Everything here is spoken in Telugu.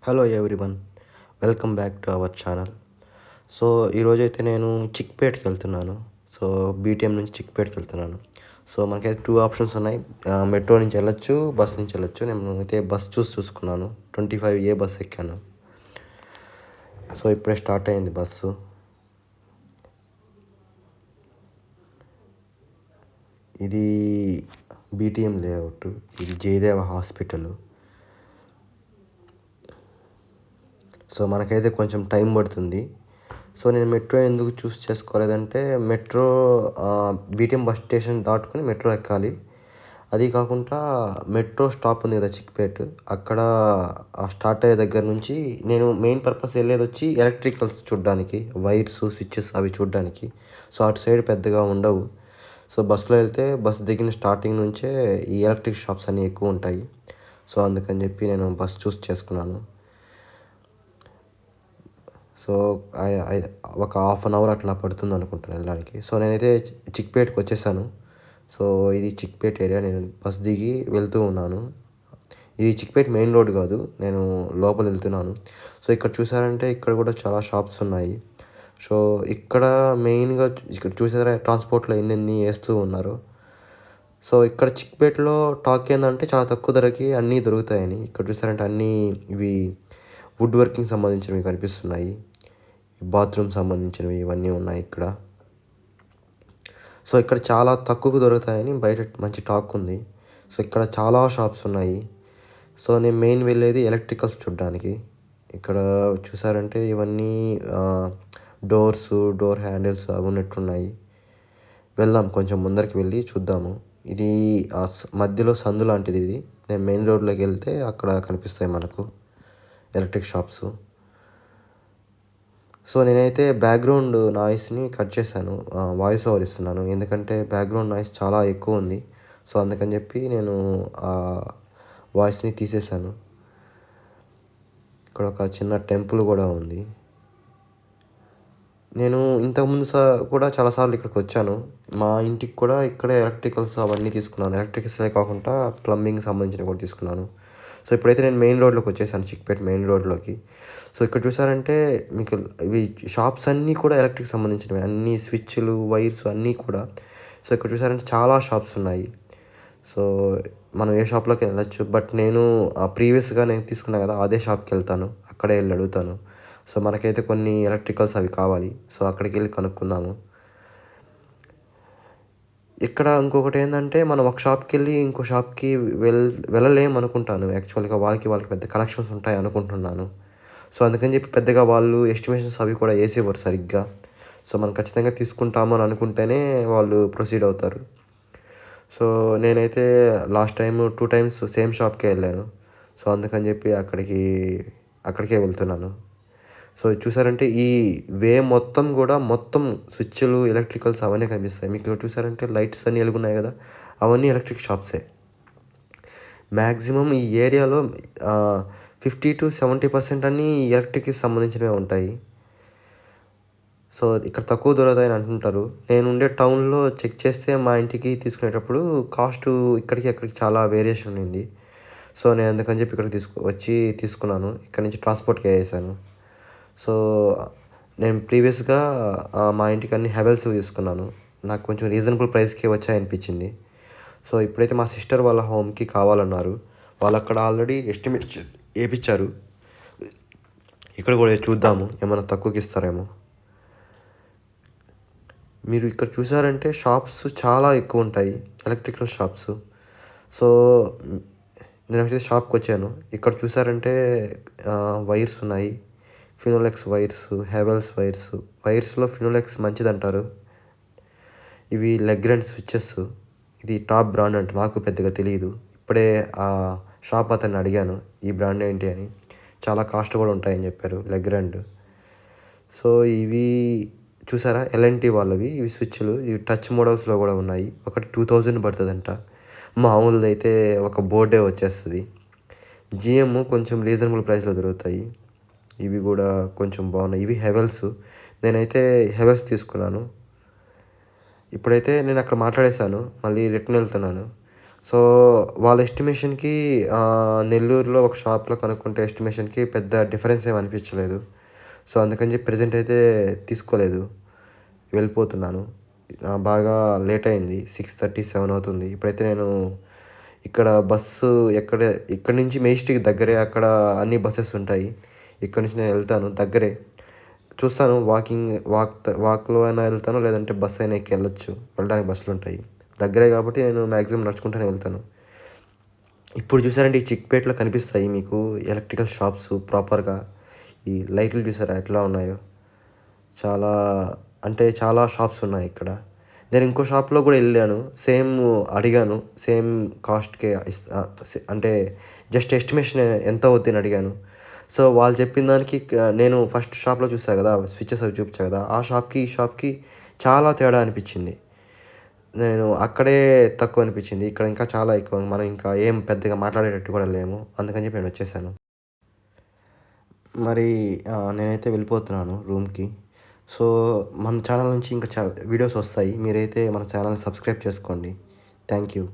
Hello everyone, welcome back to our channel. So ఈరోజైతే నేను చిక్పేట్కి వెళ్తున్నాను. సో బీటీఎం నుంచి చిక్పేట్కి వెళ్తున్నాను. సో మనకైతే 2 ఆప్షన్స్ ఉన్నాయి. మెట్రో నుంచి వెళ్ళొచ్చు, బస్ నుంచి వెళ్ళొచ్చు. నేను అయితే బస్ చూసుకున్నాను. 25A బస్ ఎక్కాను. సో ఇప్పుడే స్టార్ట్ అయింది బస్సు. ఇది బీటీఎం లేఅవుట్. ఇది జయదేవ హాస్పిటల్. సో మనకైతే కొంచెం టైం పడుతుంది. సో నేను మెట్రో ఎందుకు చేసుకోలేదంటే బీటీఎం బస్ స్టేషన్ దాటుకొని మెట్రో ఎక్కాలి. అది కాకుండా మెట్రో స్టాప్ ఉంది కదా చిక్పేట్, అక్కడ స్టార్ట్ అయ్యే దగ్గర నుంచి నేను మెయిన్ పర్పస్ వెళ్ళేది వచ్చి ఎలక్ట్రికల్స్ చూడడానికి, వైర్స్, స్విచ్చెస్ అవి చూడడానికి. సో అటు సైడ్ పెద్దగా ఉండవు. సో బస్సులో వెళ్తే బస్ దిగిన స్టార్టింగ్ నుంచే ఈ ఎలక్ట్రిక్ షాప్స్ అన్నీ ఎక్కువ ఉంటాయి. సో అందుకని చెప్పి నేను బస్ చేసుకున్నాను. సో ఒక హాఫ్ అన్ అవర్ అట్లా పడుతుంది అనుకుంటాను వెళ్ళడానికి. సో నేనైతే చిక్పేట్కి వచ్చేసాను. సో ఇది చిక్పేట్ ఏరియా. నేను బస్ దిగి వెళ్తూ ఉన్నాను. ఇది చిక్పేట్ మెయిన్ రోడ్ కాదు, నేను లోపల వెళ్తున్నాను. సో ఇక్కడ చూసారంటే ఇక్కడ కూడా చాలా షాప్స్ ఉన్నాయి. సో ఇక్కడ మెయిన్గా ఇక్కడ చూసారా ట్రాన్స్పోర్ట్లో ఎన్ని వేస్తూ ఉన్నారు. సో ఇక్కడ చిక్పేట్లో టాక్ ఏంటంటే చాలా తక్కువ ధరకి అన్నీ దొరుకుతాయని. ఇక్కడ చూసారంటే అన్నీ ఇవి వుడ్ వర్కింగ్ సంబంధించినవి కనిపిస్తున్నాయి. బాత్రూమ్ సంబంధించినవి ఇవన్నీ ఉన్నాయి ఇక్కడ. సో ఇక్కడ చాలా తక్కువకు దొరుకుతాయని బయట మంచి టాక్ ఉంది. సో ఇక్కడ చాలా షాప్స్ ఉన్నాయి. సో నేను మెయిన్ వెళ్ళేది ఎలక్ట్రికల్స్ చూడడానికి. ఇక్కడ చూసారంటే ఇవన్నీ డోర్ హ్యాండిల్స్ అవి ఉన్నట్టున్నాయి. వెళ్దాం, కొంచెం ముందరికి వెళ్ళి చూద్దాము. ఇది మధ్యలో సందు లాంటిది. ఇది నేను మెయిన్ రోడ్లోకి వెళ్తే అక్కడ కనిపిస్తాయి మనకు ఎలక్ట్రిక్ షాప్స్. సో నేనైతే బ్యాక్గ్రౌండ్ నాయిస్ని కట్ చేశాను, వాయిస్ ఓవర్ ఇస్తున్నాను. ఎందుకంటే బ్యాక్గ్రౌండ్ నాయిస్ చాలా ఎక్కువ ఉంది. సో అందుకని చెప్పి నేను ఆ వాయిస్ని తీసేశాను. ఇక్కడ ఒక చిన్న టెంపుల్ కూడా ఉంది. నేను ఇంతకుముందు కూడా చాలాసార్లు ఇక్కడికి వచ్చాను. మా ఇంటికి కూడా ఇక్కడే ఎలక్ట్రికల్స్ అవన్నీ తీసుకున్నాను. ఎలక్ట్రికల్సే కాకుండా ప్లంబింగ్ సంబంధించినవి కూడా తీసుకున్నాను. సో ఇప్పుడైతే నేను మెయిన్ రోడ్లోకి వచ్చేసాను, చిక్పేట్ మెయిన్ రోడ్లోకి. సో ఇక్కడ చూసారంటే మీకు ఇవి షాప్స్ అన్నీ కూడా ఎలక్ట్రిక్ సంబంధించినవి, అన్నీ స్విచ్లు, వైర్స్ అన్నీ కూడా. సో ఇక్కడ చూసారంటే చాలా షాప్స్ ఉన్నాయి. సో మనం ఏ షాప్లోకి వెళ్ళచ్చు. బట్ నేను ప్రీవియస్గా నేను తీసుకున్నాను కదా అదే షాప్కి వెళ్తాను, అక్కడే వెళ్ళి అడుగుతాను. సో మనకైతే కొన్ని ఎలక్ట్రికల్స్ అవి కావాలి. సో అక్కడికి వెళ్ళి కనుక్కుందాము. ఇక్కడ ఇంకొకటి ఏంటంటే మనం ఒక షాప్కి వెళ్ళి ఇంకో షాప్కి వెళ్ళలేము అనుకుంటాను. యాక్చువల్గా వాళ్ళకి పెద్ద కనెక్షన్స్ ఉంటాయి అనుకుంటున్నాను. సో అందుకని చెప్పి పెద్దగా వాళ్ళు ఎస్టిమేషన్స్ అవి కూడా వేసేవారు సరిగ్గా. సో మనం ఖచ్చితంగా తీసుకుంటాము అని అనుకుంటేనే వాళ్ళు ప్రొసీడ్ అవుతారు. సో నేనైతే లాస్ట్ టైం 2 టైమ్స్ సేమ్ షాప్కే వెళ్ళాను. సో అందుకని చెప్పి అక్కడికే వెళ్తున్నాను. సో చూసారంటే ఈ వే మొత్తం కూడా స్విచ్లు, ఎలక్ట్రికల్స్ అవన్నీ కనిపిస్తాయి. మీకు ఇక్కడ చూసారంటే లైట్స్ అన్నీ వెలుగున్నాయి కదా, అవన్నీ ఎలక్ట్రిక్ షాప్సే. మ్యాక్సిమం ఈ ఏరియాలో 50-70% అన్నీ ఎలక్ట్రిక్కి సంబంధించినవే ఉంటాయి. సో ఇక్కడ తక్కువ దొరుకుతాయని అంటుంటారు. నేను ఉండే టౌన్లో చెక్ చేస్తే మా ఇంటికి తీసుకునేటప్పుడు కాస్ట్ ఇక్కడికి అక్కడికి చాలా వేరియేషన్ ఉంది. సో నేను అందుకని చెప్పి ఇక్కడికి తీసుకున్నాను. ఇక్కడ నుంచి ట్రాన్స్పోర్ట్కి వేసాను. సో నేను ప్రీవియస్గా మా ఇంటికి అన్ని హెవెల్స్ తీసుకున్నాను. నాకు కొంచెం రీజనబుల్ ప్రైస్కే వచ్చాయనిపించింది. సో ఇప్పుడైతే మా సిస్టర్ వాళ్ళ హోమ్కి కావాలన్నారు. వాళ్ళు అక్కడ ఆల్రెడీ ఎస్టిమేషన్ వేయించారు. ఇక్కడ కూడా చూద్దాము, ఏమైనా తక్కువకి ఇస్తారేమో. మీరు ఇక్కడ చూసారంటే షాప్స్ చాలా ఎక్కువ ఉంటాయి, ఎలక్ట్రికల్ షాప్స్. సో నేనైతే షాప్కి వచ్చాను. ఇక్కడ చూసారంటే వైర్స్ ఉన్నాయి, ఫినోలెక్స్ వైర్స్, హెవెల్స్ వైర్స్లో ఫినోలెక్స్ మంచిదంటారు. ఇవి లెగ్రాండ్ స్విచ్చెస్. ఇది టాప్ బ్రాండ్ అంటే నాకు పెద్దగా తెలియదు. ఇప్పుడే ఆ షాప్ అతన్ని అడిగాను ఈ బ్రాండ్ ఏంటి అని. చాలా కాస్ట్ కూడా ఉంటాయని చెప్పారు, లెగ్రాండ్. సో ఇవి చూసారా ఎల్ఎన్టీ వాళ్ళవి ఇవి స్విచ్లు. ఇవి టచ్ మోడల్స్లో కూడా ఉన్నాయి. ఒకటి 2000 పడుతుందంట. మామూలుది అయితే ఒక బోర్డే వచ్చేస్తుంది. జిఎం కొంచెం రీజనబుల్ ప్రైస్లో దొరుకుతాయి. ఇవి కూడా కొంచెం బాగున్నాయి. ఇవి హెవెల్స్. నేనైతే హెవెల్స్ తీసుకున్నాను. ఇప్పుడైతే నేను అక్కడ మాట్లాడేశాను, మళ్ళీ రిటర్న్ వెళ్తున్నాను. సో, వాళ్ళ ఎస్టిమేషన్‌కి నెల్లూరులో ఒక షాప్‌లో కనుక్కుంటే ఎస్టిమేషన్‌కి పెద్ద డిఫరెన్స్ ఏమి అనిపించలేదు. సో, అందుకని చెప్పి ప్రెజెంట్ అయితే తీసుకోలేదు. వెళ్ళిపోతున్నాను. బాగా లేట్ అయింది. 6:30, 7 అవుతుంది. ఇప్పుడైతే నేను ఇక్కడ బస్సు ఇక్కడి నుంచి మెజెస్టిక్ దగ్గరే. అక్కడ అన్ని బసెస్ ఉంటాయి. ఇక్కడి నుంచి నేను వెళ్తాను దగ్గరే. చూస్తాను వాక్‌లో అయినా వెళ్తాను. లేదంటే బస్ అయినా ఎక్కి వెళ్ళొచ్చు. వెళ్ళడానికి బస్సులుంటాయి. దగ్గరే కాబట్టి నేను మాక్సిమం నడుచుకుంటూనే వెళ్తాను. ఇప్పుడు చూసారంటే ఈ చిక్‌పేటలో కనిపిస్తాయి మీకు ఎలక్ట్రికల్ షాప్స్ ప్రాపర్‌గా. ఈ లైట్లు చూసారా ఎట్లా ఉన్నాయో? చాలా అంటే చాలా షాప్స్ ఉన్నాయి ఇక్కడ. నేను ఇంకో షాప్‌లో కూడా ఎళ్ళాను. సేమ్ అడిగాను. సేమ్ కాస్ట్‌కే అంటే జస్ట్ ఎస్టిమేషన్ ఎంత అవుద్దని అడిగాను. సో, వాళ్ళు చెప్పిన దానికి నేను ఫస్ట్ షాప్‌లో చూసా కదా! స్విచెస్ అవి చూపించా కదా! ఆ షాప్‌కి, ఈ షాప్‌కి చాలా తేడా అనిపించింది. నేను అక్కడే తక్కువ అనిపించింది. ఇక్కడ ఇంకా చాలా ఎక్కువ. మనం ఇంకా ఏం పెద్దగా మాట్లాడేటట్టు కూడా లేము. అందుకని చెప్పి నేనొచ్చేసాను. మరి నేనైతే వెళ్ళిపోతున్నాను రూమ్‌కి. సో, మన ఛానల్ నుంచి ఇంకా వీడియోస్ వస్తాయి. మీరైతే మన ఛానల్‌ని సబ్స్క్రైబ్ చేసుకోండి. Thank you.